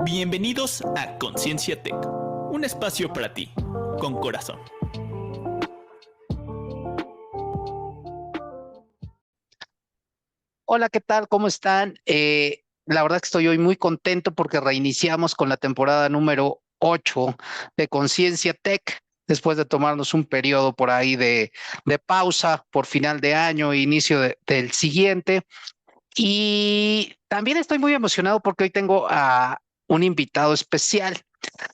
Bienvenidos a Conciencia Tech, un espacio para ti, con corazón. Hola, ¿qué tal? ¿Cómo están? La verdad que estoy hoy muy contento porque reiniciamos con la temporada número 8 de Conciencia Tech, después de tomarnos un periodo por ahí de pausa por final de año e inicio del siguiente. Y también estoy muy emocionado porque hoy tengo a un invitado especial,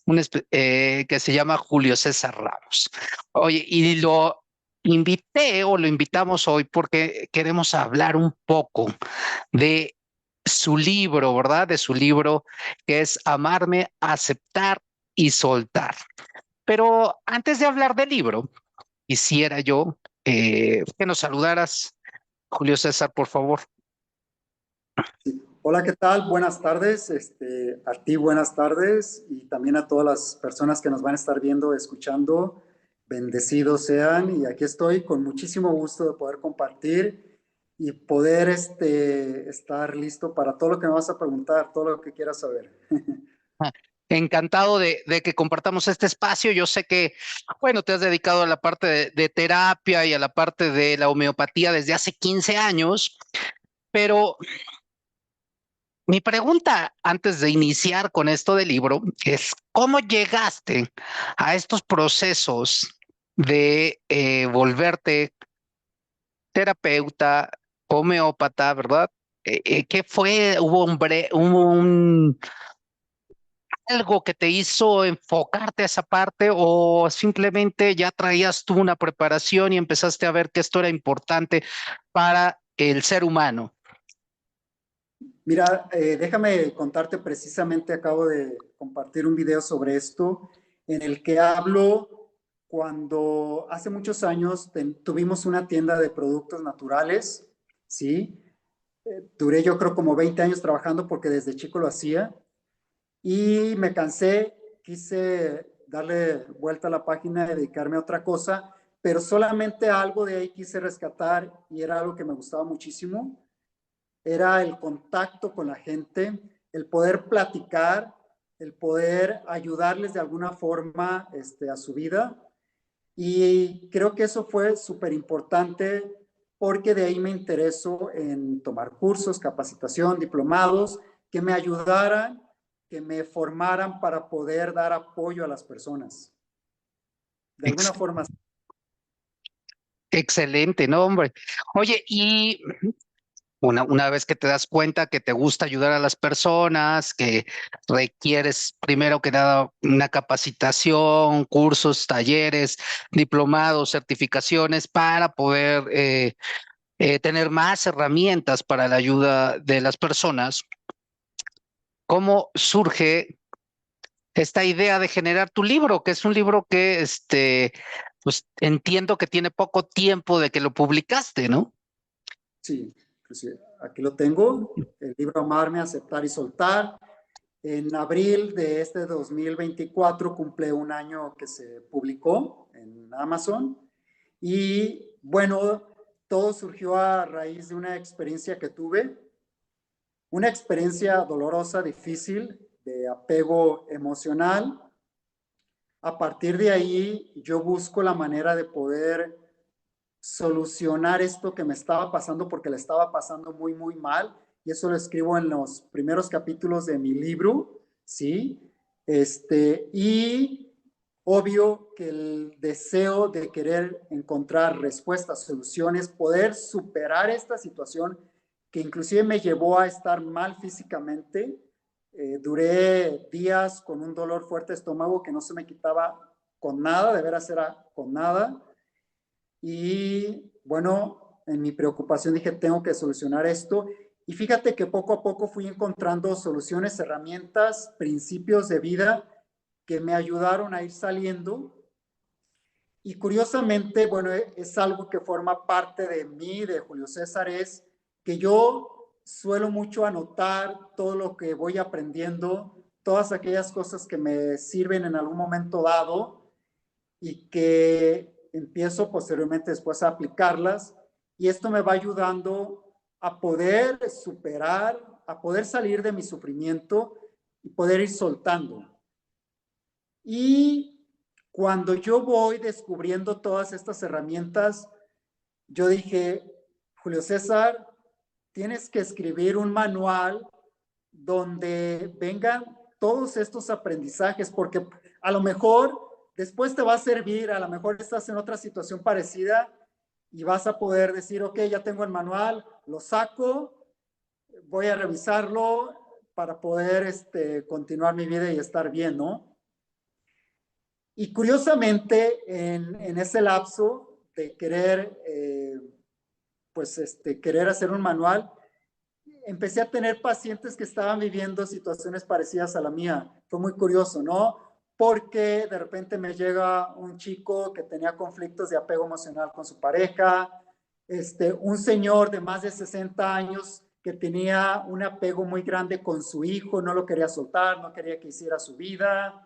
que se llama Julio César Ramos. Oye, y lo invité o lo invitamos hoy porque queremos hablar un poco de su libro, ¿verdad? De su libro que es Amarme, Aceptar y Soltar. Pero antes de hablar del libro, quisiera yo que nos saludaras, Julio César, por favor. Sí. Hola, ¿qué tal? Buenas tardes. A ti buenas tardes y también a todas las personas que nos van a estar viendo, escuchando. Bendecidos sean y aquí estoy con muchísimo gusto de poder compartir y poder estar listo para todo lo que me vas a preguntar, todo lo que quieras saber. Encantado de que compartamos este espacio. Yo sé que, bueno, te has dedicado a la parte de terapia y a la parte de la homeopatía desde hace 15 años, pero mi pregunta antes de iniciar con esto del libro es, ¿cómo llegaste a estos procesos de volverte terapeuta, homeópata, ¿verdad? ¿Qué fue? ¿Hubo algo que te hizo enfocarte a esa parte o simplemente ya traías tú una preparación y empezaste a ver que esto era importante para el ser humano? Mira, déjame contarte precisamente, acabo de compartir un video sobre esto en el que hablo cuando hace muchos años tuvimos una tienda de productos naturales, ¿sí? Duré yo creo como 20 años trabajando porque desde chico lo hacía y me cansé, quise darle vuelta a la página y dedicarme a otra cosa, pero solamente algo de ahí quise rescatar y era algo que me gustaba muchísimo, era el contacto con la gente, el poder platicar, el poder ayudarles de alguna forma a su vida. Y creo que eso fue súper importante porque de ahí me interesó en tomar cursos, capacitación, diplomados, que me ayudaran, que me formaran para poder dar apoyo a las personas. De alguna Ex- forma. Excelente, ¿no, hombre? Oye, y una vez que te das cuenta que te gusta ayudar a las personas, que requieres primero que nada una capacitación, cursos, talleres, diplomados, certificaciones para poder tener más herramientas para la ayuda de las personas, ¿cómo surge esta idea de generar tu libro? Que es un libro que pues entiendo que tiene poco tiempo de que lo publicaste, ¿no? Sí, pues sí, aquí lo tengo, el libro Amarme, Aceptar y Soltar. En abril de este 2024 cumple un año que se publicó en Amazon y bueno, todo surgió a raíz de una experiencia que tuve, una experiencia dolorosa, difícil, de apego emocional. A partir de ahí yo busco la manera de poder solucionar esto que me estaba pasando porque le estaba pasando muy, muy mal. Y eso lo escribo en los primeros capítulos de mi libro, ¿sí? Y obvio que el deseo de querer encontrar respuestas, soluciones, poder superar esta situación que inclusive me llevó a estar mal físicamente. Duré días con un dolor fuerte de estómago que no se me quitaba con nada, de veras era con nada. Y bueno, en mi preocupación dije, tengo que solucionar esto. Y fíjate que poco a poco fui encontrando soluciones, herramientas, principios de vida que me ayudaron a ir saliendo. Y curiosamente, bueno, es algo que forma parte de mí, de Julio César, es que yo suelo mucho anotar todo lo que voy aprendiendo, todas aquellas cosas que me sirven en algún momento dado y que empiezo posteriormente después a aplicarlas y esto me va ayudando a poder superar, a poder salir de mi sufrimiento, y poder ir soltando. Y cuando yo voy descubriendo todas estas herramientas, yo dije, Julio César, tienes que escribir un manual donde vengan todos estos aprendizajes, porque a lo mejor después te va a servir, a lo mejor estás en otra situación parecida y vas a poder decir, ok, ya tengo el manual, lo saco, voy a revisarlo para poder continuar mi vida y estar bien, ¿no? Y curiosamente, en ese lapso de querer, querer hacer un manual, empecé a tener pacientes que estaban viviendo situaciones parecidas a la mía. Fue muy curioso, ¿no? Porque de repente me llega un chico que tenía conflictos de apego emocional con su pareja, un señor de más de 60 años que tenía un apego muy grande con su hijo, no lo quería soltar, no quería que hiciera su vida.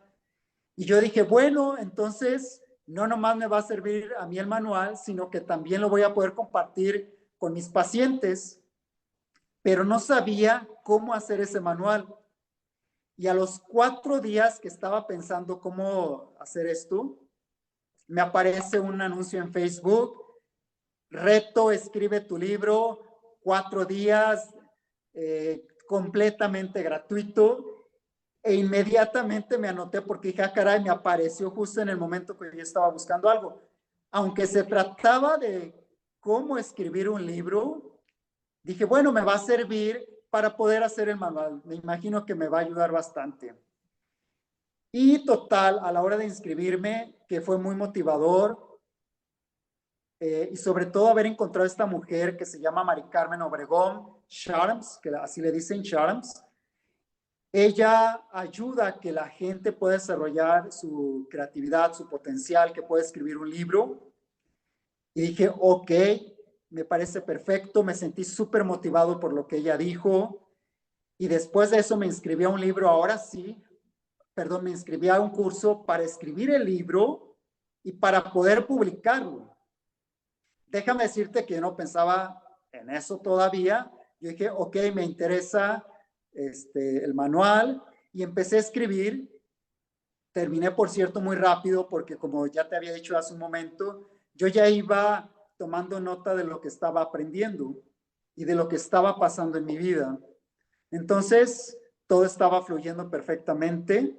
Y yo dije, bueno, entonces no nomás me va a servir a mí el manual, sino que también lo voy a poder compartir con mis pacientes, pero no sabía cómo hacer ese manual. Y a los 4 días que estaba pensando cómo hacer esto, me aparece un anuncio en Facebook, reto, escribe tu libro, 4 días, completamente gratuito. E inmediatamente me anoté porque dije, caray, me apareció justo en el momento que yo estaba buscando algo. Aunque se trataba de cómo escribir un libro, dije, bueno, me va a servir para poder hacer el manual. Me imagino que me va a ayudar bastante. Y total, a la hora de inscribirme, que fue muy motivador, y sobre todo haber encontrado a esta mujer que se llama Mari Carmen Obregón Charms, que así le dicen Charms. Ella ayuda a que la gente pueda desarrollar su creatividad, su potencial, que pueda escribir un libro. Y dije, ok, me parece perfecto, me sentí súper motivado por lo que ella dijo. Y después de eso me inscribí a un libro, ahora sí, me inscribí a un curso para escribir el libro y para poder publicarlo. Déjame decirte que yo no pensaba en eso todavía. Yo dije, ok, me interesa el manual y empecé a escribir. Terminé, por cierto, muy rápido porque como ya te había dicho hace un momento, yo ya iba tomando nota de lo que estaba aprendiendo y de lo que estaba pasando en mi vida. Entonces, todo estaba fluyendo perfectamente.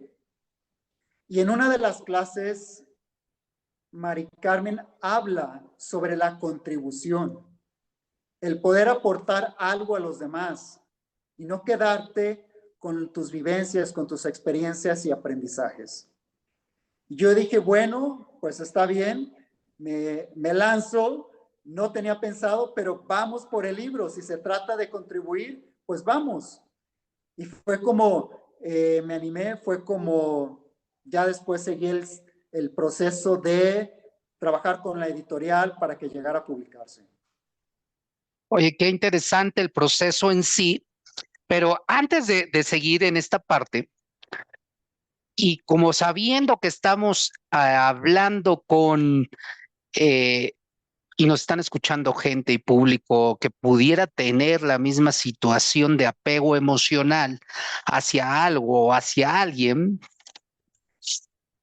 Y en una de las clases, Mari Carmen habla sobre la contribución, el poder aportar algo a los demás y no quedarte con tus vivencias, con tus experiencias y aprendizajes. Yo dije, bueno, pues está bien, me lanzo, no tenía pensado, pero vamos por el libro, si se trata de contribuir, pues vamos. Y fue como, me animé, fue como, ya después seguí el proceso de trabajar con la editorial para que llegara a publicarse. Oye, qué interesante el proceso en sí, pero antes de seguir en esta parte, y como sabiendo que estamos hablando con, y nos están escuchando gente y público que pudiera tener la misma situación de apego emocional hacia algo o hacia alguien,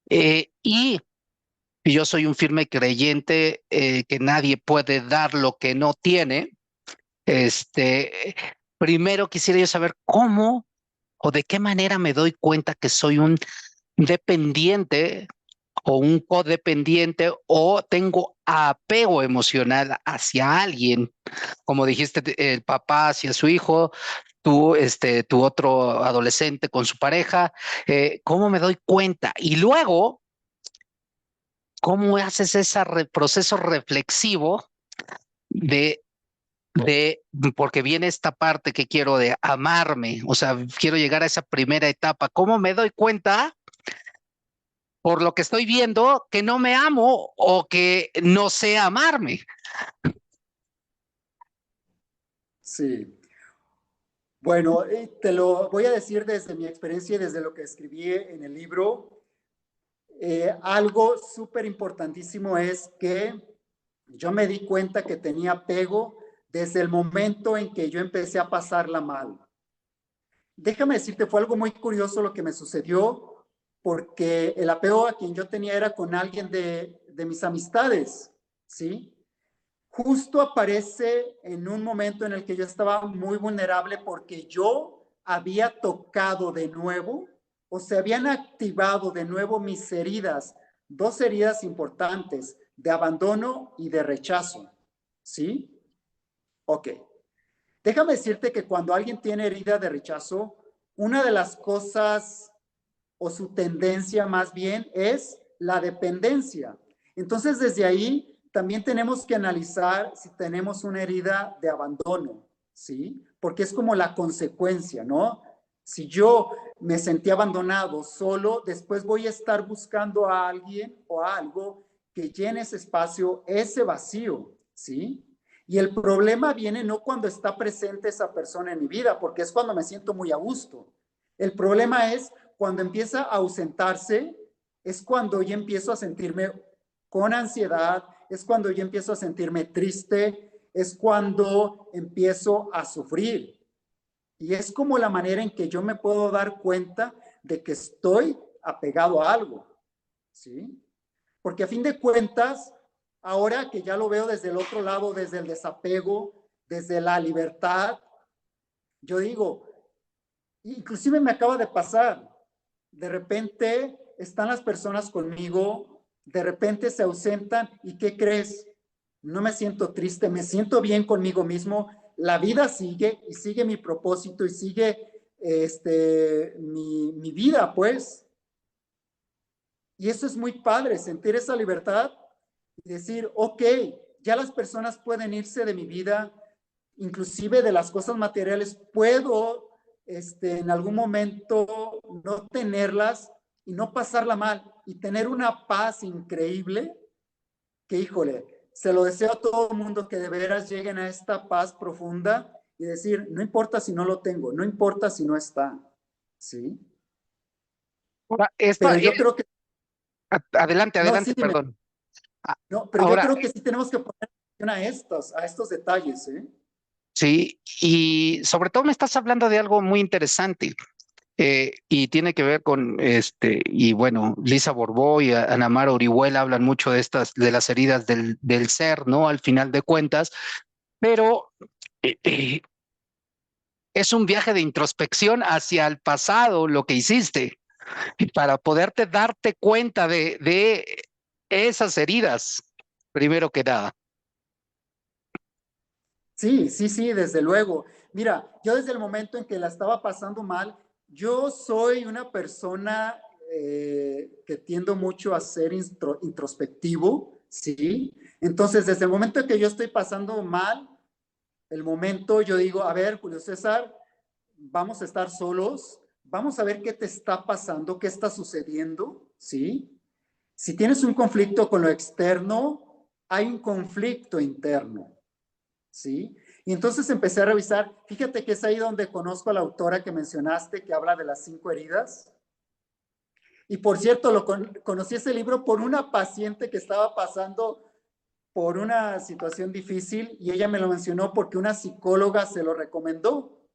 y yo soy un firme creyente que nadie puede dar lo que no tiene. Primero quisiera yo saber cómo o de qué manera me doy cuenta que soy un dependiente o un codependiente o tengo apego emocional hacia alguien, como dijiste, el papá hacia su hijo, tú, tu otro adolescente con su pareja, ¿cómo me doy cuenta? Y luego, ¿cómo haces ese proceso reflexivo de porque viene esta parte que quiero de amarme, o sea, quiero llegar a esa primera etapa? ¿Cómo me doy cuenta por lo que estoy viendo que no me amo o que no sé amarme? Sí. Bueno, te lo voy a decir desde mi experiencia y desde lo que escribí en el libro. Algo súper importantísimo es que yo me di cuenta que tenía apego desde el momento en que yo empecé a pasarla mal. déjame decirte, fue algo muy curioso lo que me sucedió, porque el apego a quien yo tenía era con alguien de mis amistades, ¿sí? Justo aparece en un momento en el que yo estaba muy vulnerable porque yo había tocado de nuevo o se habían activado de nuevo mis heridas, dos heridas importantes, de abandono y de rechazo, ¿sí? Ok. Déjame decirte que cuando alguien tiene herida de rechazo, una de las cosas o su tendencia más bien es la dependencia. Entonces, desde ahí también tenemos que analizar si tenemos una herida de abandono, ¿sí? Porque es como la consecuencia, ¿no? Si yo me sentí abandonado solo, después voy a estar buscando a alguien o a algo que llene ese espacio, ese vacío, ¿sí? Y el problema viene no cuando está presente esa persona en mi vida, porque es cuando me siento muy a gusto. El problema es cuando empieza a ausentarse, es cuando yo empiezo a sentirme con ansiedad, es cuando yo empiezo a sentirme triste, es cuando empiezo a sufrir. Y es como la manera en que yo me puedo dar cuenta de que estoy apegado a algo, ¿sí? Porque a fin de cuentas, ahora que ya lo veo desde el otro lado, desde el desapego, desde la libertad, yo digo, inclusive me acaba de pasar, de repente están las personas conmigo, de repente se ausentan y ¿qué crees? No me siento triste, me siento bien conmigo mismo, la vida sigue y sigue mi propósito y sigue mi vida, pues. Y eso es muy padre, sentir esa libertad y decir, ok, ya las personas pueden irse de mi vida, inclusive de las cosas materiales, puedo en algún momento no tenerlas y no pasarla mal y tener una paz increíble que, híjole, se lo deseo a todo el mundo que de veras lleguen a esta paz profunda y decir, no importa si no lo tengo, no importa si no está, ¿sí? Ahora, Pero yo creo que, adelante, no, sí, adelante, dime, perdón. A- no, pero yo Ahora, creo que sí tenemos que poner atención a estos detalles, ¿eh? sí, y sobre todo me estás hablando de algo muy interesante. Y tiene que ver con y bueno, Lisa Borbó y Ana Mara Orihuela hablan mucho de estas, de las heridas del ser, ¿no? Al final de cuentas, pero eh, eh, es un viaje de introspección hacia el pasado, lo que hiciste, y para poderte darte cuenta de esas heridas, primero que nada. Sí, sí, sí, desde luego. Mira, yo desde el momento en que la estaba pasando mal, yo soy una persona que tiendo mucho a ser introspectivo, ¿sí? Entonces, desde el momento en que yo estoy pasando mal, el momento yo digo, a ver, Julio César, vamos a estar solos, vamos a ver qué te está pasando, qué está sucediendo, ¿sí? Si tienes un conflicto con lo externo, hay un conflicto interno, ¿sí? Y entonces empecé a revisar, fíjate que es ahí donde conozco a la autora que mencionaste, que habla de las 5 heridas. Y por cierto, conocí ese libro por una paciente que estaba pasando por una situación difícil y ella me lo mencionó porque una psicóloga se lo recomendó.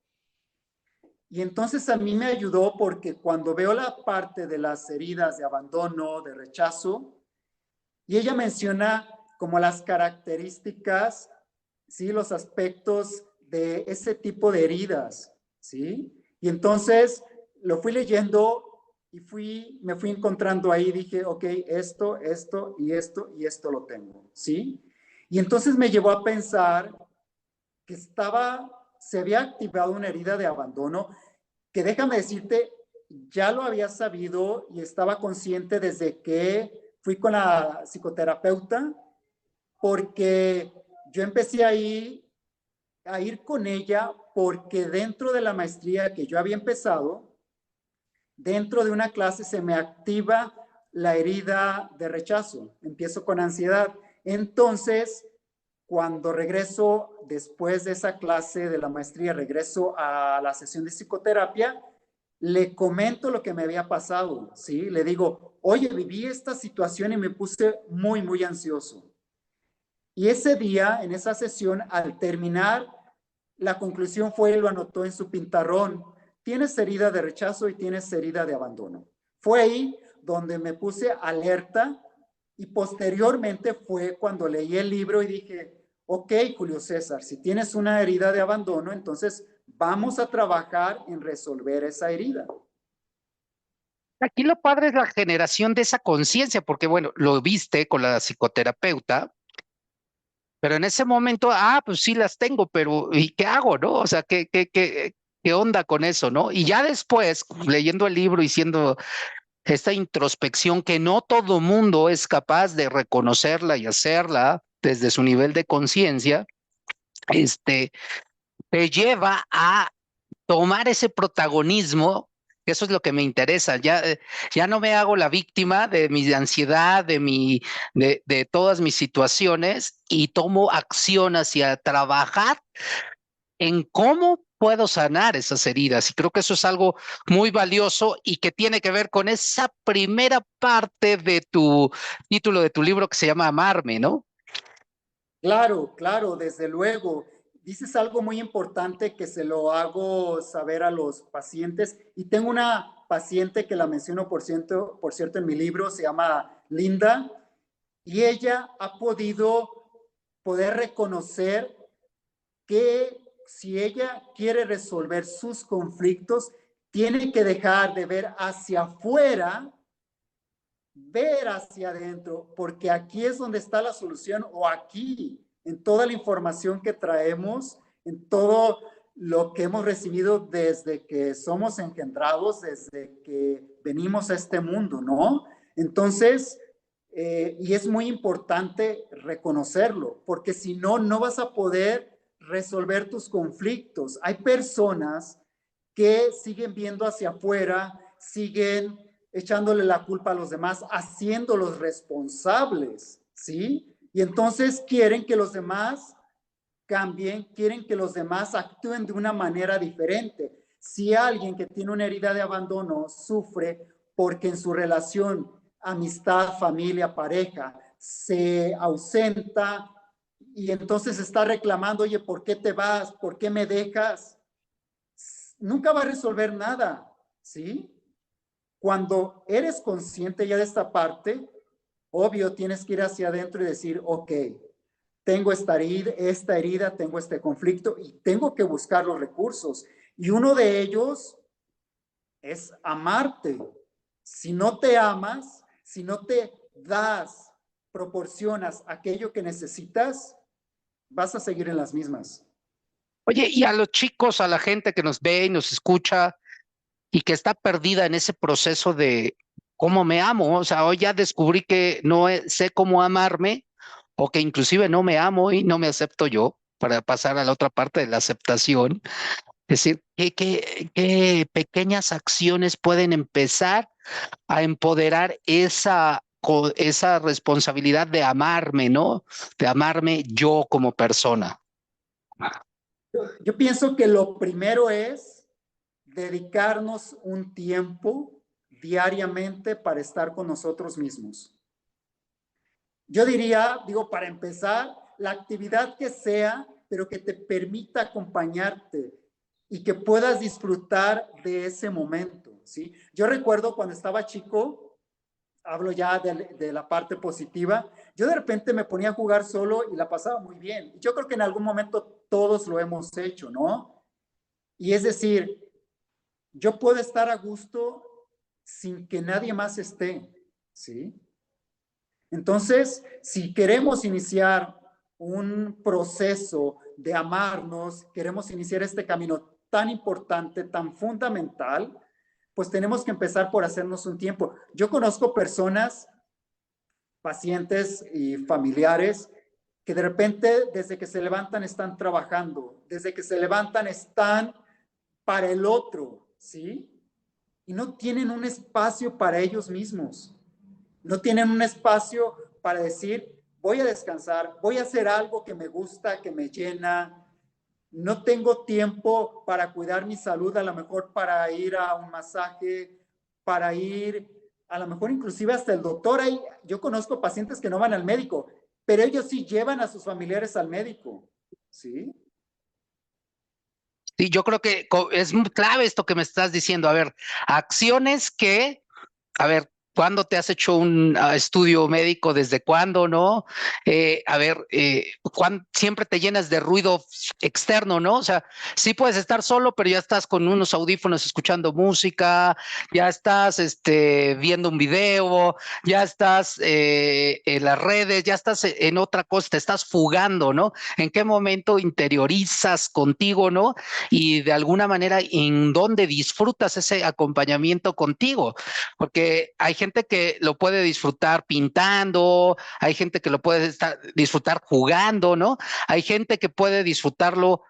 Y entonces a mí me ayudó porque cuando veo la parte de las heridas de abandono, de rechazo, y ella menciona como las características, ¿sí? Los aspectos de ese tipo de heridas, ¿sí? Y entonces lo fui leyendo y me fui encontrando ahí, dije, ok, esto y esto y esto lo tengo, ¿sí? Y entonces me llevó a pensar que se había activado una herida de abandono, que déjame decirte, ya lo había sabido y estaba consciente desde que fui con la psicoterapeuta, porque yo empecé ahí a ir con ella porque dentro de la maestría que yo había empezado, dentro de una clase se me activa la herida de rechazo, empiezo con ansiedad. Entonces, cuando regreso después de esa clase de la maestría, regreso a la sesión de psicoterapia, le comento lo que me había pasado, ¿sí? Le digo, oye, viví esta situación y me puse muy, muy ansioso. Y ese día, en esa sesión, al terminar, la conclusión fue, lo anotó en su pintarrón, tienes herida de rechazo y tienes herida de abandono. Fue ahí donde me puse alerta y posteriormente fue cuando leí el libro y dije, ok, Julio César, si tienes una herida de abandono, entonces vamos a trabajar en resolver esa herida. Aquí lo padre es la generación de esa conciencia, porque bueno, lo viste con la psicoterapeuta, pero en ese momento, pues sí las tengo, pero ¿y qué hago, no? O sea, ¿qué onda con eso, no? Y ya después, leyendo el libro y siendo esta introspección que no todo mundo es capaz de reconocerla y hacerla desde su nivel de conciencia, este, te lleva a tomar ese protagonismo, que eso es lo que me interesa. Ya no me hago la víctima de mi ansiedad, de todas mis situaciones y tomo acción hacia trabajar en cómo puedo sanar esas heridas. Y creo que eso es algo muy valioso y que tiene que ver con esa primera parte de tu título de tu libro que se llama Amarme, ¿no? Claro, claro, desde luego. Dices algo muy importante que se lo hago saber a los pacientes y tengo una paciente que la menciono por cierto en mi libro, se llama Linda, y ella ha podido poder reconocer que si ella quiere resolver sus conflictos, tiene que dejar de ver hacia afuera, ver hacia adentro, porque aquí es donde está la solución o aquí, en toda la información que traemos, en todo lo que hemos recibido desde que somos engendrados, desde que venimos a este mundo, ¿no? Entonces, y es muy importante reconocerlo, porque si no, no vas a poder resolver tus conflictos. Hay personas que siguen viendo hacia afuera, siguen echándole la culpa a los demás, haciéndolos responsables, ¿sí? Y entonces quieren que los demás cambien, quieren que los demás actúen de una manera diferente. Si alguien que tiene una herida de abandono sufre porque en su relación, amistad, familia, pareja, se ausenta y entonces está reclamando, oye, ¿por qué te vas? ¿Por qué me dejas? Nunca va a resolver nada, ¿sí? Cuando eres consciente ya de esta parte, obvio, tienes que ir hacia adentro y decir, ok, tengo esta herida, tengo este conflicto y tengo que buscar los recursos. Y uno de ellos es amarte. Si no te amas, si no te das, proporcionas aquello que necesitas, vas a seguir en las mismas. Oye, y a los chicos, a la gente que nos ve y nos escucha y que está perdida en ese proceso de cómo me amo, o sea, hoy ya descubrí que no sé cómo amarme o que inclusive no me amo y no me acepto yo para pasar a la otra parte de la aceptación. Es decir, ¿qué pequeñas acciones pueden empezar a empoderar esa responsabilidad de amarme, ¿no? De amarme yo como persona. Yo pienso que lo primero es dedicarnos un tiempo diariamente para estar con nosotros mismos. Yo diría, digo, para empezar, la actividad que sea, pero que te permita acompañarte y que puedas disfrutar de ese momento, ¿sí? Yo recuerdo cuando estaba chico, hablo ya de la parte positiva, yo de repente me ponía a jugar solo y la pasaba muy bien. Yo creo que en algún momento todos lo hemos hecho, ¿no? Y es decir, yo puedo estar a gusto sin que nadie más esté, ¿sí? Entonces, si queremos iniciar un proceso de amarnos, queremos iniciar este camino tan importante, tan fundamental, pues tenemos que empezar por hacernos un tiempo. Yo conozco personas, pacientes y familiares que de repente desde que se levantan están trabajando, desde que se levantan están para el otro, ¿sí? Y no tienen un espacio para ellos mismos. No tienen un espacio para decir, voy a descansar, voy a hacer algo que me gusta, que me llena. No tengo tiempo para cuidar mi salud, a lo mejor para ir a un masaje, para ir, a lo mejor inclusive hasta el doctor. Yo conozco pacientes que no van al médico, pero ellos sí llevan a sus familiares al médico, ¿sí? Sí, yo creo que es muy clave esto que me estás diciendo. A ver, acciones que, a ver, ¿cuándo te has hecho un estudio médico? ¿Desde cuándo, no? A ver, siempre te llenas de ruido externo, ¿no? O sea, sí puedes estar solo, pero ya estás con unos audífonos escuchando música, ya estás viendo un video, ya estás en las redes, ya estás en otra cosa, te estás fugando, ¿no? ¿En qué momento interiorizas contigo, ¿no? Y de alguna manera, ¿en dónde disfrutas ese acompañamiento contigo? Porque hay gente que lo puede disfrutar pintando, hay gente que lo puede disfrutar jugando, ¿no? Hay gente que puede disfrutarlo.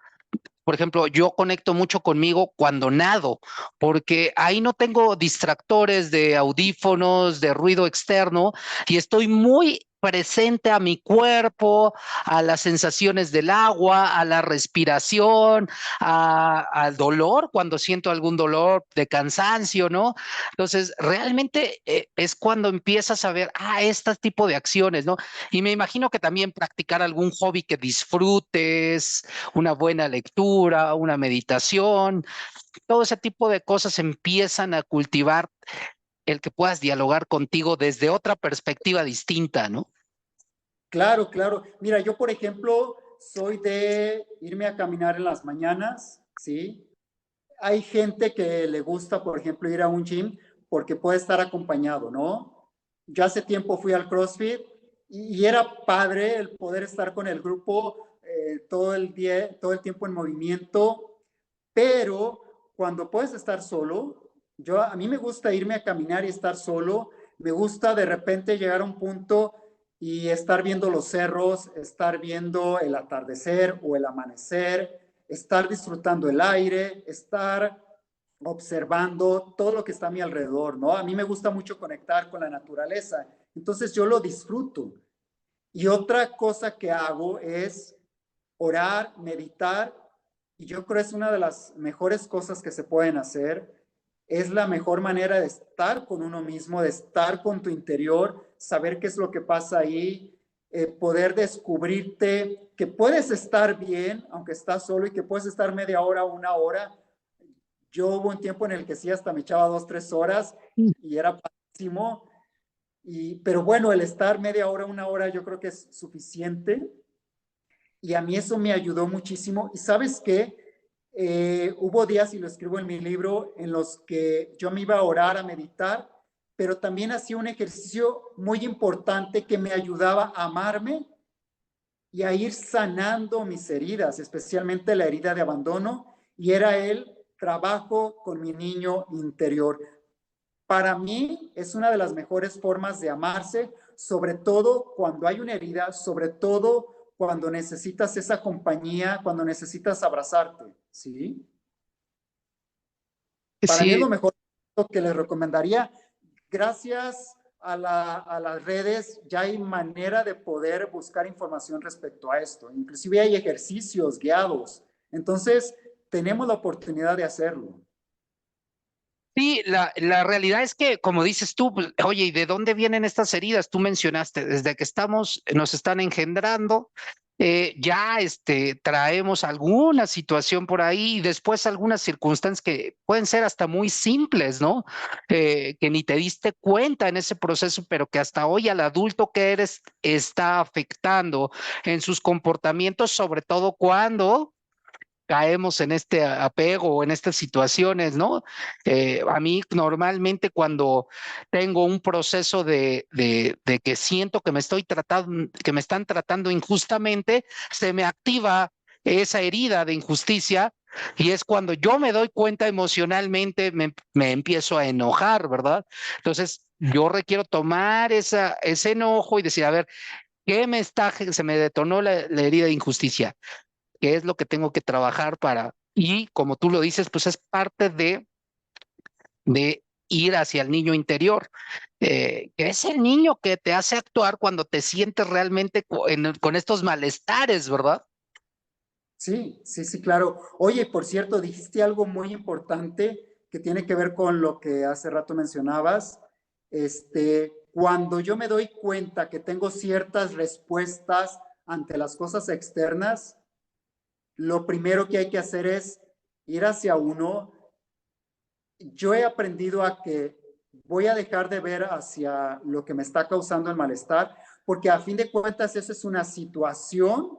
Por ejemplo, yo conecto mucho conmigo cuando nado, porque ahí no tengo distractores de audífonos, de ruido externo, y estoy muy presente a mi cuerpo, a las sensaciones del agua, a la respiración, al dolor, cuando siento algún dolor de cansancio, ¿no? Entonces, realmente es cuando empiezas a ver, este tipo de acciones, ¿no? Y me imagino que también practicar algún hobby que disfrutes, una buena lectura, una meditación, todo ese tipo de cosas empiezan a cultivar el que puedas dialogar contigo desde otra perspectiva distinta, ¿no? Claro, claro. Mira, yo por ejemplo soy de irme a caminar en las mañanas, ¿sí? Hay gente que le gusta, por ejemplo, ir a un gym porque puede estar acompañado, ¿no? Yo hace tiempo fui al CrossFit y era padre el poder estar con el grupo todo el día, todo el tiempo en movimiento, pero cuando puedes estar solo, a mí me gusta irme a caminar y estar solo, me gusta de repente llegar a un punto y estar viendo los cerros, estar viendo el atardecer o el amanecer, estar disfrutando el aire, estar observando todo lo que está a mi alrededor, ¿no? A mí me gusta mucho conectar con la naturaleza, entonces yo lo disfruto. Y otra cosa que hago es orar, meditar, y yo creo que es una de las mejores cosas que se pueden hacer. Es la mejor manera de estar con uno mismo, de estar con tu interior, saber qué es lo que pasa ahí, poder descubrirte que puedes estar bien, aunque estás solo, y que puedes estar media hora, una hora. Yo hubo un tiempo en el que sí hasta me echaba 2, 3 horas y era padrísimo. Pero bueno, el estar media hora, una hora, yo creo que es suficiente. Y a mí eso me ayudó muchísimo. Y sabes qué, hubo días, y lo escribo en mi libro, en los que yo me iba a orar, a meditar, pero también hacía un ejercicio muy importante que me ayudaba a amarme y a ir sanando mis heridas, especialmente la herida de abandono, y era el trabajo con mi niño interior. Para mí es una de las mejores formas de amarse, sobre todo cuando hay una herida, sobre todo cuando necesitas esa compañía, cuando necesitas abrazarte, ¿sí? Para mí es Sí, lo mejor que les recomendaría. Gracias a las redes ya hay manera de poder buscar información respecto a esto. Inclusive hay ejercicios guiados. Entonces, tenemos la oportunidad de hacerlo. sí, la realidad es que, como dices tú, pues, oye, ¿y de dónde vienen estas heridas? Tú mencionaste, desde que nos están engendrando, ya traemos alguna situación por ahí y después algunas circunstancias que pueden ser hasta muy simples, ¿no? Que ni te diste cuenta en ese proceso, pero que hasta hoy al adulto que eres está afectando en sus comportamientos, sobre todo cuando caemos en este apego o en estas situaciones, ¿no? A mí normalmente cuando tengo un proceso de que siento que me estoy tratando, que me están tratando injustamente, se me activa esa herida de injusticia y es cuando yo me doy cuenta emocionalmente, me empiezo a enojar, ¿verdad? Entonces yo requiero tomar ese enojo y decir, a ver, se me detonó la herida de injusticia? ¿Qué es lo que tengo que trabajar para? Y como tú lo dices, pues es parte de ir hacia el niño interior, que es el niño que te hace actuar cuando te sientes realmente con estos malestares, ¿verdad? Sí, sí, sí, claro. Oye, por cierto, dijiste algo muy importante que tiene que ver con lo que hace rato mencionabas. Cuando yo me doy cuenta que tengo ciertas respuestas ante las cosas externas, lo primero que hay que hacer es ir hacia uno, yo he aprendido a que voy a dejar de ver hacia lo que me está causando el malestar, porque a fin de cuentas eso es una situación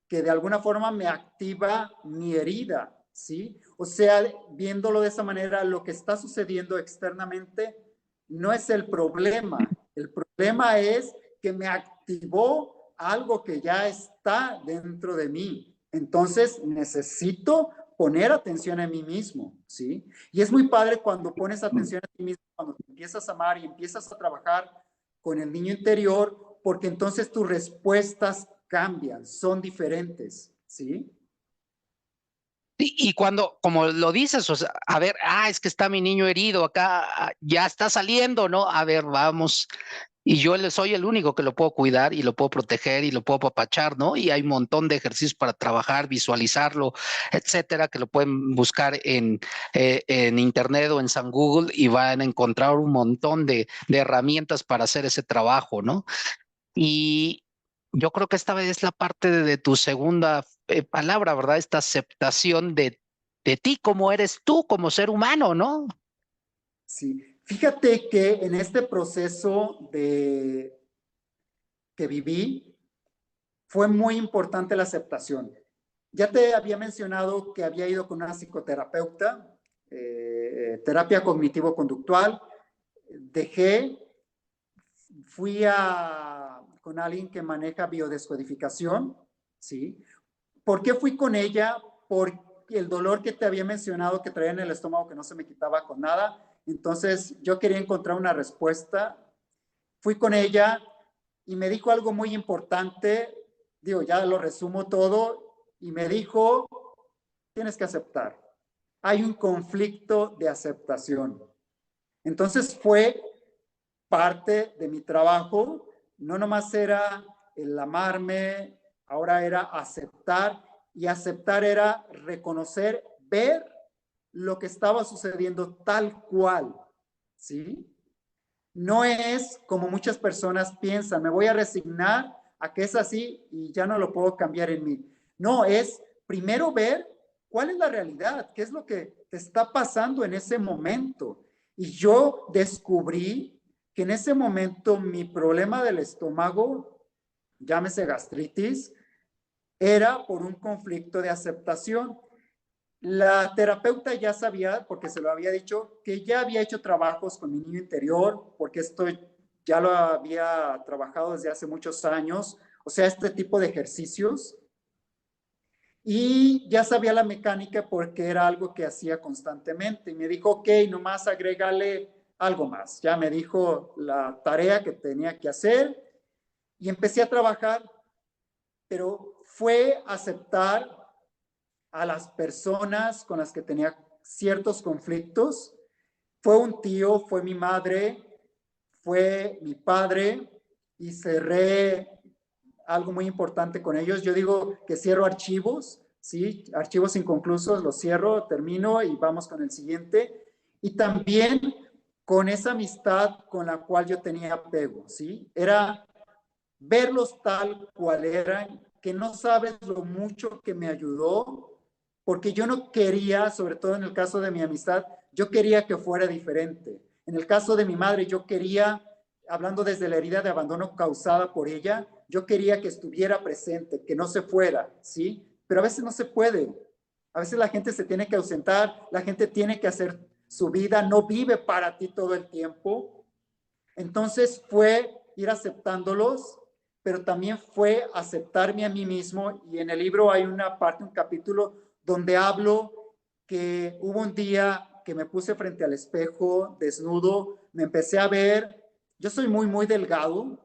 que de alguna forma me activa mi herida, ¿sí? O sea, viéndolo de esa manera, lo que está sucediendo externamente no es el problema es que me activó algo que ya está dentro de mí. Entonces necesito poner atención en mí mismo, ¿sí? Y es muy padre cuando pones atención a ti mismo, cuando te empiezas a amar y empiezas a trabajar con el niño interior, porque entonces tus respuestas cambian, son diferentes, ¿sí? Y cuando, como lo dices, o sea, a ver, es que está mi niño herido acá, ya está saliendo, ¿no? A ver, vamos. Y yo soy el único que lo puedo cuidar y lo puedo proteger y lo puedo apapachar, ¿no? Y hay un montón de ejercicios para trabajar, visualizarlo, etcétera, que lo pueden buscar en internet o en San Google y van a encontrar un montón de herramientas para hacer ese trabajo, ¿no? Y yo creo que esta vez es la parte de tu segunda palabra, ¿verdad? Esta aceptación de ti, como eres tú, como ser humano, ¿no? Sí. Fíjate que en este proceso que viví, fue muy importante la aceptación. Ya te había mencionado que había ido con una psicoterapeuta, terapia cognitivo-conductual, dejé, con alguien que maneja biodescodificación, ¿sí? ¿Por qué fui con ella? Porque el dolor que te había mencionado que traía en el estómago que no se me quitaba con nada, entonces yo quería encontrar una respuesta. Fui con ella y me dijo algo muy importante, digo, ya lo resumo todo, y me dijo, tienes que aceptar. Hay un conflicto de aceptación. Entonces fue parte de mi trabajo, no nomás era el amarme, ahora era aceptar, y aceptar era reconocer, ver lo que estaba sucediendo tal cual, ¿sí? No es como muchas personas piensan, me voy a resignar a que es así y ya no lo puedo cambiar en mí. No, es primero ver cuál es la realidad, qué es lo que te está pasando en ese momento. Y yo descubrí que en ese momento mi problema del estómago, llámese gastritis, era por un conflicto de aceptación. La terapeuta ya sabía, porque se lo había dicho, que ya había hecho trabajos con mi niño interior, porque esto ya lo había trabajado desde hace muchos años, o sea, este tipo de ejercicios, y ya sabía la mecánica porque era algo que hacía constantemente. Y me dijo, ok, nomás agrégale algo más. Ya me dijo la tarea que tenía que hacer y empecé a trabajar, pero fue aceptar a las personas con las que tenía ciertos conflictos. Fue un tío, fue mi madre, fue mi padre, y cerré algo muy importante con ellos. Yo digo que cierro archivos, ¿sí? Archivos inconclusos, los cierro, termino y vamos con el siguiente. Y también con esa amistad con la cual yo tenía apego, ¿sí? Era verlos tal cual eran, que no sabes lo mucho que me ayudó, porque yo no quería, sobre todo en el caso de mi amistad, yo quería que fuera diferente. En el caso de mi madre, yo quería, hablando desde la herida de abandono causada por ella, yo quería que estuviera presente, que no se fuera, ¿sí? Pero a veces no se puede. A veces la gente se tiene que ausentar, la gente tiene que hacer su vida, no vive para ti todo el tiempo. Entonces fue ir aceptándolos, pero también fue aceptarme a mí mismo. Y en el libro hay una parte, un capítulo donde hablo que hubo un día que me puse frente al espejo desnudo, me empecé a ver, yo soy muy, muy delgado,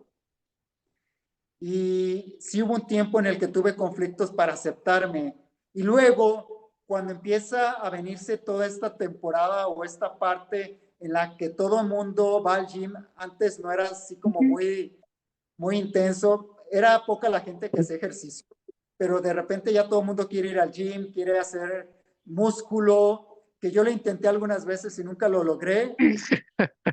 y sí hubo un tiempo en el que tuve conflictos para aceptarme. Y luego, cuando empieza a venirse toda esta temporada o esta parte en la que todo el mundo va al gym, antes no era así como muy, muy intenso, era poca la gente que hacía ejercicio, pero de repente ya todo el mundo quiere ir al gym, quiere hacer músculo, que yo lo intenté algunas veces y nunca lo logré,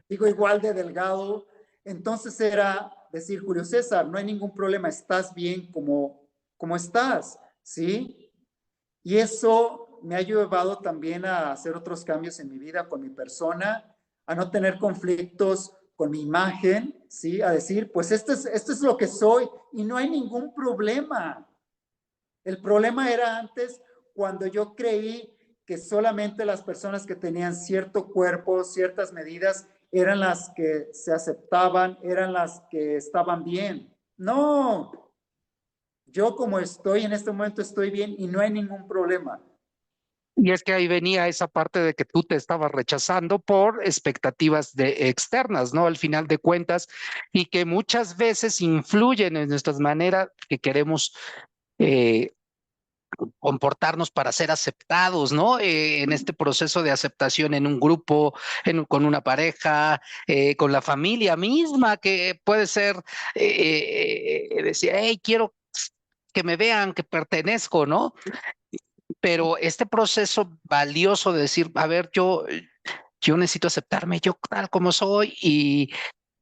digo igual de delgado. Entonces era decir, Julio César, no hay ningún problema, estás bien como estás, ¿sí? Y eso me ha llevado también a hacer otros cambios en mi vida, con mi persona, a no tener conflictos con mi imagen, ¿sí? A decir, pues esto es lo que soy y no hay ningún problema. El problema era antes cuando yo creí que solamente las personas que tenían cierto cuerpo, ciertas medidas, eran las que se aceptaban, eran las que estaban bien. No, yo como estoy en este momento estoy bien y no hay ningún problema. Y es que ahí venía esa parte de que tú te estabas rechazando por expectativas externas, ¿no? Al final de cuentas, y que muchas veces influyen en nuestras maneras que queremos eh, comportarnos para ser aceptados, ¿no? En este proceso de aceptación en un grupo, con una pareja, con la familia misma, que puede ser decir, hey, quiero que me vean que pertenezco, ¿no? Pero este proceso valioso de decir, a ver, yo necesito aceptarme yo tal como soy y,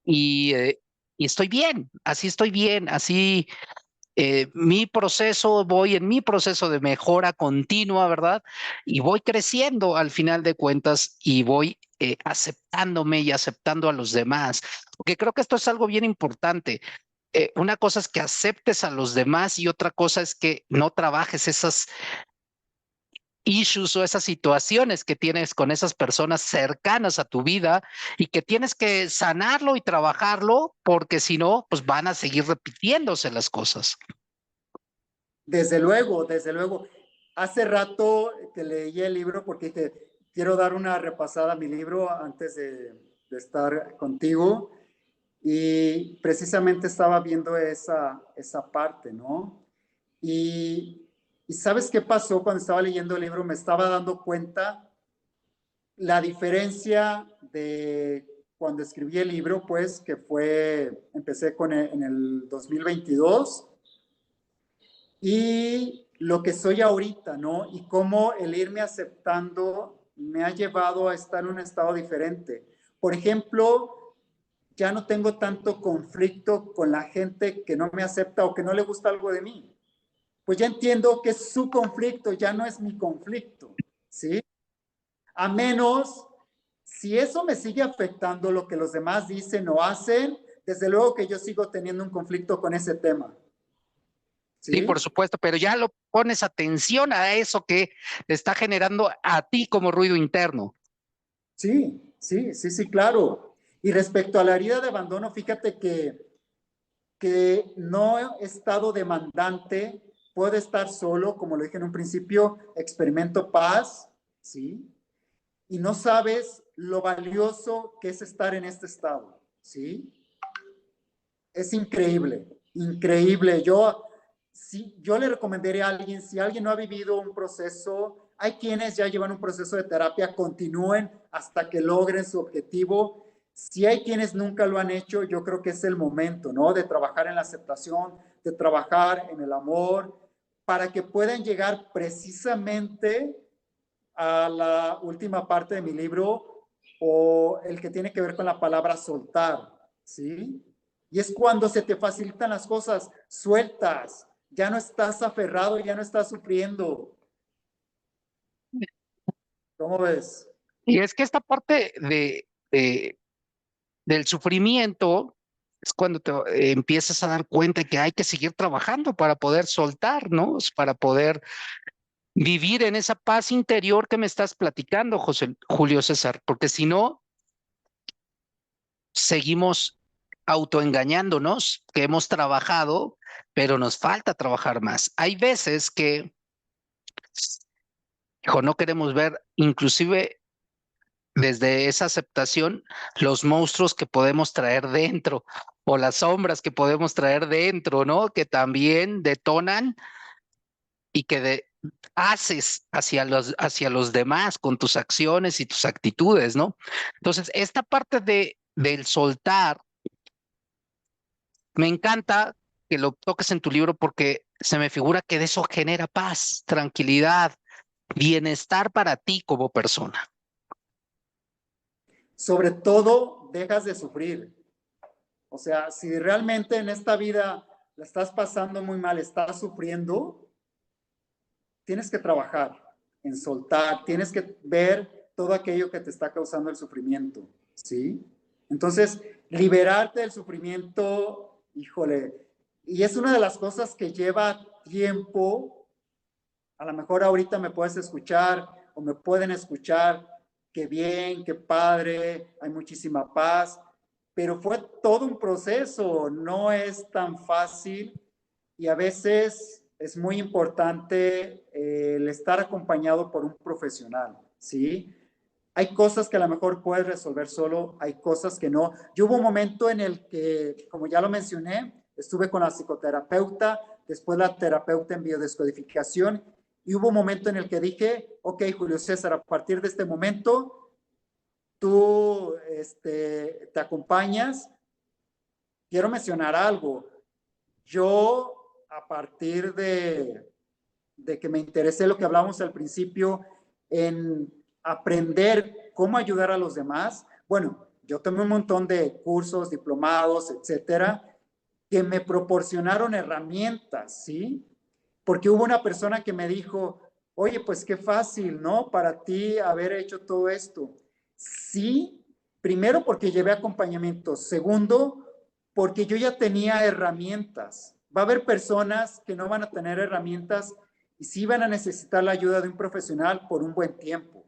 eh, y estoy bien, así mi proceso, voy en mi proceso de mejora continua, ¿verdad? Y voy creciendo al final de cuentas y voy aceptándome y aceptando a los demás, porque creo que esto es algo bien importante. Una cosa es que aceptes a los demás y otra cosa es que no trabajes esas issues o esas situaciones que tienes con esas personas cercanas a tu vida y que tienes que sanarlo y trabajarlo porque si no, pues van a seguir repitiéndose las cosas. Desde luego, desde luego. Hace rato te leí el libro porque te quiero dar una repasada a mi libro antes de estar contigo y precisamente estaba viendo esa parte, ¿no? Y ¿sabes qué pasó cuando estaba leyendo el libro? Me estaba dando cuenta la diferencia de cuando escribí el libro, pues que empecé en el 2022 y lo que soy ahorita, ¿no? Y cómo el irme aceptando me ha llevado a estar en un estado diferente. Por ejemplo, ya no tengo tanto conflicto con la gente que no me acepta o que no le gusta algo de mí. Pues ya entiendo que es su conflicto, ya no es mi conflicto, ¿sí? A menos, si eso me sigue afectando lo que los demás dicen o hacen, desde luego que yo sigo teniendo un conflicto con ese tema, Sí, por ¿sí? supuesto, pero ya lo pones atención a eso que te está generando a ti como ruido interno. Sí, sí, sí, sí, claro. Y respecto a la herida de abandono, fíjate que no he estado demandante, puedo estar solo, como lo dije en un principio, experimento paz, ¿sí? Y no sabes lo valioso que es estar en este estado, ¿sí? Es increíble, increíble. Yo le recomendaría a alguien, si alguien no ha vivido un proceso, hay quienes ya llevan un proceso de terapia, continúen hasta que logren su objetivo. Si hay quienes nunca lo han hecho, yo creo que es el momento, ¿no? De trabajar en la aceptación, de trabajar en el amor, para que puedan llegar precisamente a la última parte de mi libro o el que tiene que ver con la palabra soltar, ¿sí? Y es cuando se te facilitan las cosas, sueltas, ya no estás aferrado, ya no estás sufriendo. ¿Cómo ves? Y es que esta parte del sufrimiento es cuando te empiezas a dar cuenta que hay que seguir trabajando para poder soltar, ¿no? Para poder vivir en esa paz interior que me estás platicando, Julio César, porque si no, seguimos autoengañándonos que hemos trabajado, pero nos falta trabajar más. Hay veces que, hijo, no queremos ver, inclusive desde esa aceptación, los monstruos que podemos traer dentro o las sombras que podemos traer dentro, ¿no? Que también detonan y que haces hacia los demás con tus acciones y tus actitudes, ¿no? Entonces, esta parte del soltar, me encanta que lo toques en tu libro porque se me figura que de eso genera paz, tranquilidad, bienestar para ti como persona. Sobre todo, dejas de sufrir. O sea, si realmente en esta vida la estás pasando muy mal, estás sufriendo, tienes que trabajar. en soltar, tienes que ver todo aquello que te está causando el sufrimiento, ¿sí? Entonces, liberarte del sufrimiento, híjole, y es una de las cosas que lleva tiempo. A lo mejor ahorita me puedes escuchar o me pueden escuchar, qué bien, qué padre, hay muchísima paz, pero fue todo un proceso, no es tan fácil y a veces es muy importante el estar acompañado por un profesional, ¿sí? Hay cosas que a lo mejor puedes resolver solo, hay cosas que no. Yo hubo un momento en el que, como ya lo mencioné, estuve con la psicoterapeuta, después la terapeuta en biodescodificación, y hubo un momento en el que dije, ok, Julio César, a partir de este momento, tú te acompañas. Quiero mencionar algo. Yo, a partir de que me interesé lo que hablamos al principio, en aprender cómo ayudar a los demás, bueno, yo tomé un montón de cursos, diplomados, etcétera, que me proporcionaron herramientas, ¿sí? Porque hubo una persona que me dijo, oye, pues qué fácil, ¿no? Para ti haber hecho todo esto. Sí, primero porque llevé acompañamiento. Segundo, porque yo ya tenía herramientas. Va a haber personas que no van a tener herramientas y sí van a necesitar la ayuda de un profesional por un buen tiempo,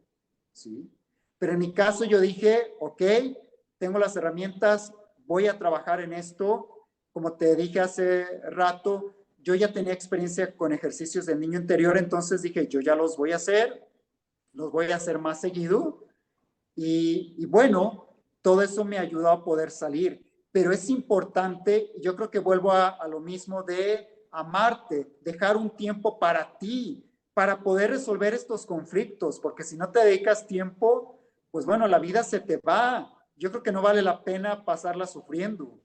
¿sí? Pero en mi caso yo dije, ok, tengo las herramientas, voy a trabajar en esto. Como te dije hace rato, yo ya tenía experiencia con ejercicios del niño interior, entonces dije, yo ya los voy a hacer más seguido y bueno, todo eso me ayudó a poder salir. Pero es importante, yo creo que vuelvo a lo mismo de amarte, dejar un tiempo para ti, para poder resolver estos conflictos, porque si no te dedicas tiempo, pues bueno, la vida se te va. Yo creo que no vale la pena pasarla sufriendo.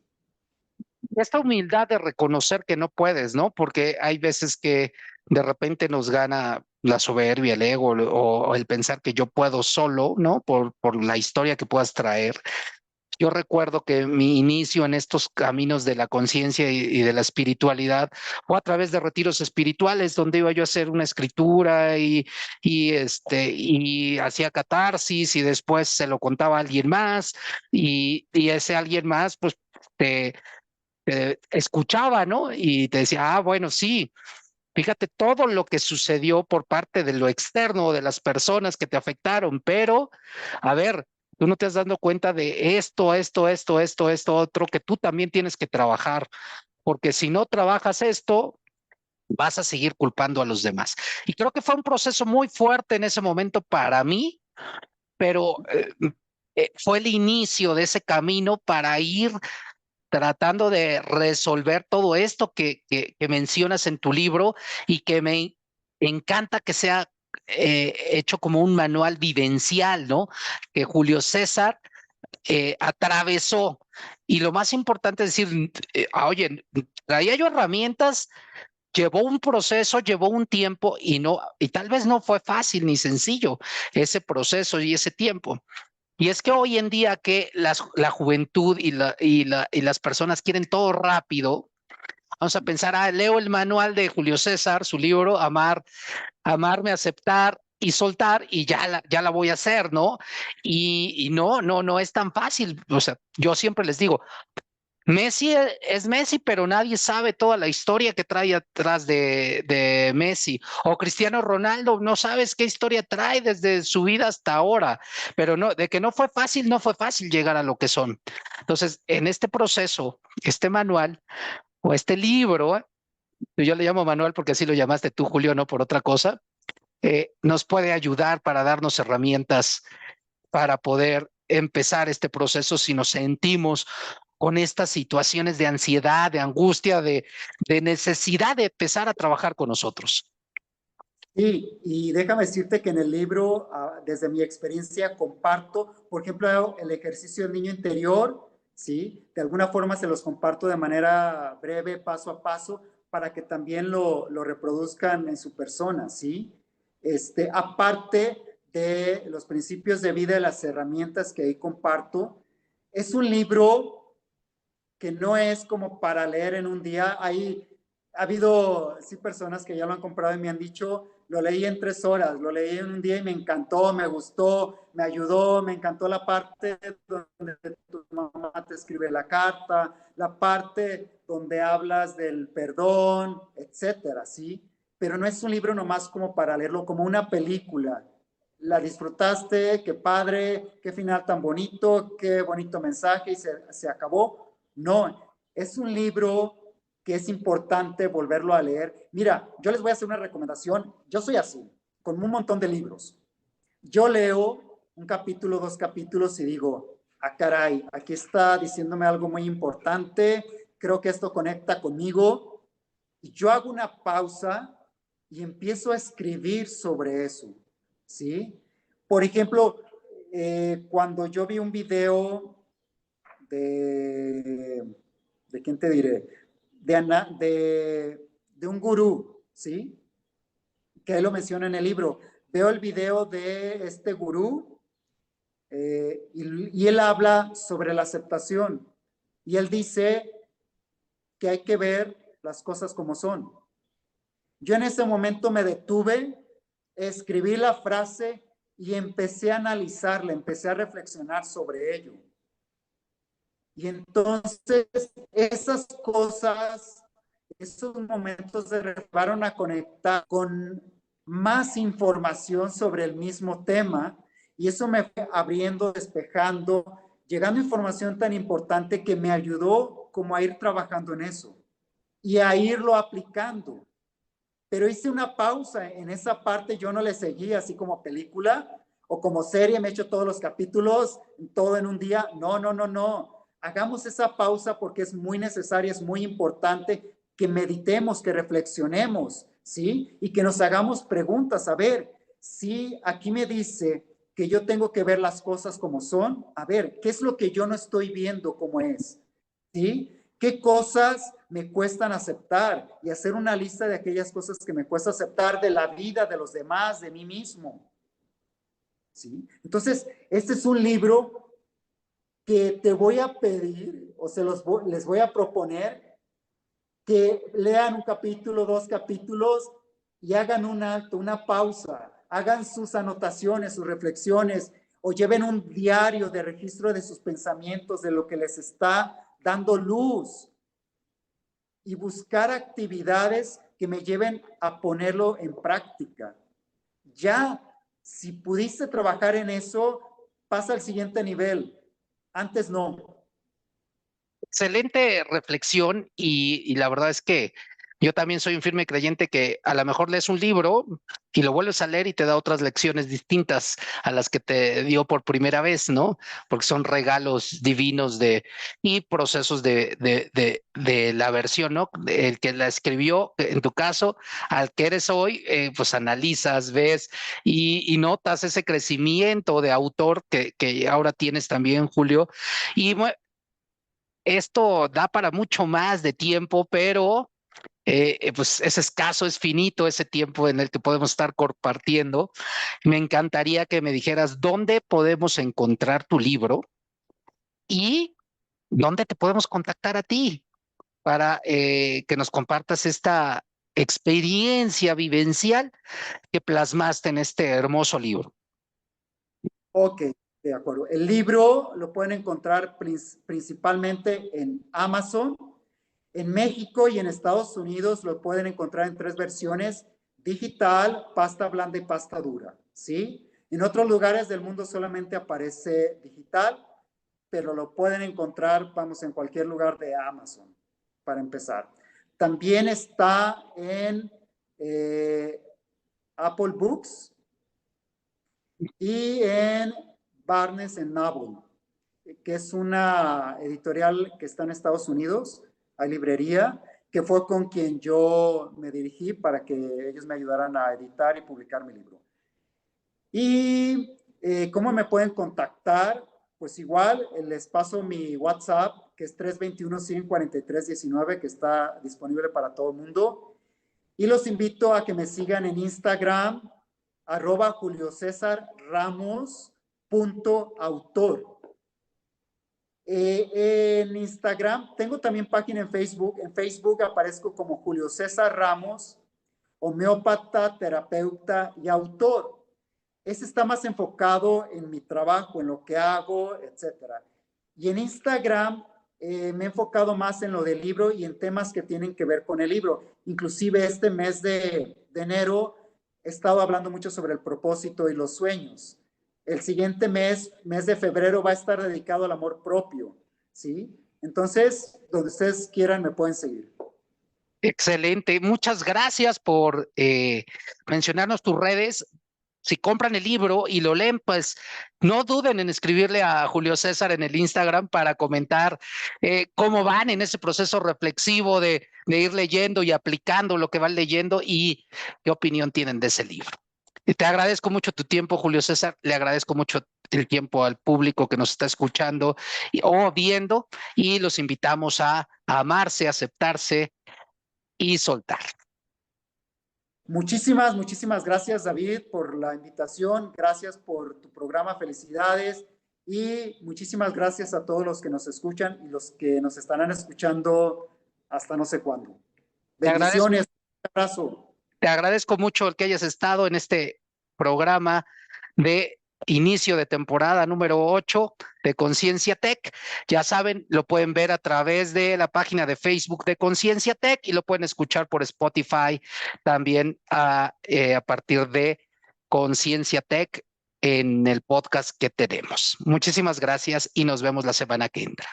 Esta humildad de reconocer que no puedes, ¿no? Porque hay veces que de repente nos gana la soberbia, el ego o el pensar que yo puedo solo, ¿no? Por la historia que puedas traer. Yo recuerdo que mi inicio en estos caminos de la conciencia y de la espiritualidad fue a través de retiros espirituales donde iba yo a hacer una escritura y hacía catarsis y después se lo contaba a alguien más y ese alguien más pues te, te escuchaba, ¿no? Y te decía, ah, bueno, sí, fíjate todo lo que sucedió por parte de lo externo, de las personas que te afectaron, pero, a ver, tú no te has dado cuenta de esto, otro, que tú también tienes que trabajar, porque si no trabajas esto, vas a seguir culpando a los demás. Y creo que fue un proceso muy fuerte en ese momento para mí, pero fue el inicio de ese camino para ir tratando de resolver todo esto que mencionas en tu libro y que me encanta que sea hecho como un manual vivencial, ¿no? Que Julio César atravesó. Y lo más importante es decir, oye, traía yo herramientas, llevó un proceso, llevó un tiempo y no, y tal vez no fue fácil ni sencillo ese proceso y ese tiempo. Y es que hoy en día que la juventud y las personas quieren todo rápido, vamos a pensar, leo el manual de Julio César, su libro, Amarme, Aceptar y Soltar, y ya la voy a hacer, ¿no? Y no es tan fácil. O sea, yo siempre les digo, Messi es Messi, pero nadie sabe toda la historia que trae atrás de Messi. O Cristiano Ronaldo, no sabes qué historia trae desde su vida hasta ahora. Pero no, de que no fue fácil, no fue fácil llegar a lo que son. Entonces, en este proceso, este manual o este libro, yo le llamo manual porque así lo llamaste tú, Julio, no por otra cosa, nos puede ayudar para darnos herramientas para poder empezar este proceso si nos sentimos con estas situaciones de ansiedad, de angustia, de necesidad de empezar a trabajar con nosotros. Sí, y déjame decirte que en el libro, desde mi experiencia, comparto, por ejemplo, el ejercicio del niño interior, ¿sí? De alguna forma se los comparto de manera breve, paso a paso, para que también lo reproduzcan en su persona, ¿sí? Aparte de los principios de vida y las herramientas que ahí comparto, es un libro que no es como para leer en un día. Ha habido, sí, personas que ya lo han comprado y me han dicho, lo leí en 3 horas, lo leí en un día y me encantó, me gustó, me ayudó, me encantó la parte donde tu mamá te escribe la carta, la parte donde hablas del perdón, etcétera, ¿sí? Pero no es un libro nomás como para leerlo, como una película. La disfrutaste, qué padre, qué final tan bonito, qué bonito mensaje y se acabó. No, es un libro que es importante volverlo a leer. Mira, yo les voy a hacer una recomendación. Yo soy así, con un montón de libros. Yo leo un capítulo, 2 capítulos y digo, ah, caray, aquí está diciéndome algo muy importante, creo que esto conecta conmigo. Y yo hago una pausa y empiezo a escribir sobre eso, ¿sí? Por ejemplo, cuando yo vi un video de, ¿de quién te diré? De un gurú, ¿sí? Que él lo menciona en el libro. Veo el video de este gurú y él habla sobre la aceptación. Y él dice que hay que ver las cosas como son. Yo en ese momento me detuve, escribí la frase y empecé a analizarla, empecé a reflexionar sobre ello. Y entonces esas cosas, esos momentos se llevaron a conectar con más información sobre el mismo tema y eso me fue abriendo, despejando, llegando información tan importante que me ayudó como a ir trabajando en eso y a irlo aplicando. Pero hice una pausa en esa parte, yo no le seguí así como película o como serie, me he hecho todos los capítulos, todo en un día. No, no, no, no. Hagamos esa pausa porque es muy necesaria, es muy importante que meditemos, que reflexionemos, ¿sí? Y que nos hagamos preguntas. A ver, si aquí me dice que yo tengo que ver las cosas como son, a ver, ¿qué es lo que yo no estoy viendo como es? ¿Sí? ¿Qué cosas me cuestan aceptar? Y hacer una lista de aquellas cosas que me cuesta aceptar de la vida, de los demás, de mí mismo. ¿Sí? Entonces, este es un libro que te voy a pedir o les voy a proponer que lean un capítulo, 2 capítulos y hagan un alto, una pausa, hagan sus anotaciones, sus reflexiones o lleven un diario de registro de sus pensamientos, de lo que les está dando luz y buscar actividades que me lleven a ponerlo en práctica. Ya, si pudiste trabajar en eso, pasa al siguiente nivel. Antes no. Excelente reflexión y la verdad es que yo también soy un firme creyente que a lo mejor lees un libro y lo vuelves a leer y te da otras lecciones distintas a las que te dio por primera vez, ¿no? Porque son regalos divinos y procesos de la versión, ¿no? El que la escribió, en tu caso, al que eres hoy, pues analizas, ves y notas ese crecimiento de autor que ahora tienes también, Julio. Y esto da para mucho más de tiempo, pero pues es escaso, es finito ese tiempo en el que podemos estar compartiendo. Me encantaría que me dijeras dónde podemos encontrar tu libro y dónde te podemos contactar a ti para que nos compartas esta experiencia vivencial que plasmaste en este hermoso libro. Ok, de acuerdo. El libro lo pueden encontrar principalmente en Amazon. En México y en Estados Unidos lo pueden encontrar en 3 versiones: digital, pasta blanda y pasta dura, ¿sí? En otros lugares del mundo solamente aparece digital, pero lo pueden encontrar, vamos, en cualquier lugar de Amazon, para empezar. También está en Apple Books y en Barnes Noble, que es una editorial que está en Estados Unidos, hay librería, que fue con quien yo me dirigí para que ellos me ayudaran a editar y publicar mi libro. ¿Y cómo me pueden contactar? Pues igual, les paso mi WhatsApp, que es 321-143-19, que está disponible para todo el mundo. Y los invito a que me sigan en Instagram, @juliocesarramos.autor. En Instagram, tengo también página en Facebook. En Facebook aparezco como Julio César Ramos. homeópata, terapeuta y autor. Ese está más enfocado en mi trabajo, en lo que hago, etcétera. Y en Instagram me he enfocado más en lo del libro y en temas que tienen que ver con el libro. Inclusive este mes de enero he estado hablando mucho sobre el propósito y los sueños. El siguiente mes de febrero, va a estar dedicado al amor propio, ¿sí? Entonces, donde ustedes quieran me pueden seguir. Excelente. Muchas gracias por mencionarnos tus redes. Si compran el libro y lo leen, pues no duden en escribirle a Julio César en el Instagram para comentar cómo van en ese proceso reflexivo de ir leyendo y aplicando lo que van leyendo y qué opinión tienen de ese libro. Y te agradezco mucho tu tiempo, Julio César. Le agradezco mucho el tiempo al público que nos está escuchando o viendo, y los invitamos a amarse, aceptarse y soltar. Muchísimas gracias, David, por la invitación. Gracias por tu programa. Felicidades. Y muchísimas gracias a todos los que nos escuchan y los que nos estarán escuchando hasta no sé cuándo. Bendiciones. Un abrazo. Te agradezco mucho el que hayas estado en este programa de inicio de temporada número 8 de Conciencia Tech. Ya saben, lo pueden ver a través de la página de Facebook de Conciencia Tech y lo pueden escuchar por Spotify también a partir de Conciencia Tech en el podcast que tenemos. Muchísimas gracias y nos vemos la semana que entra.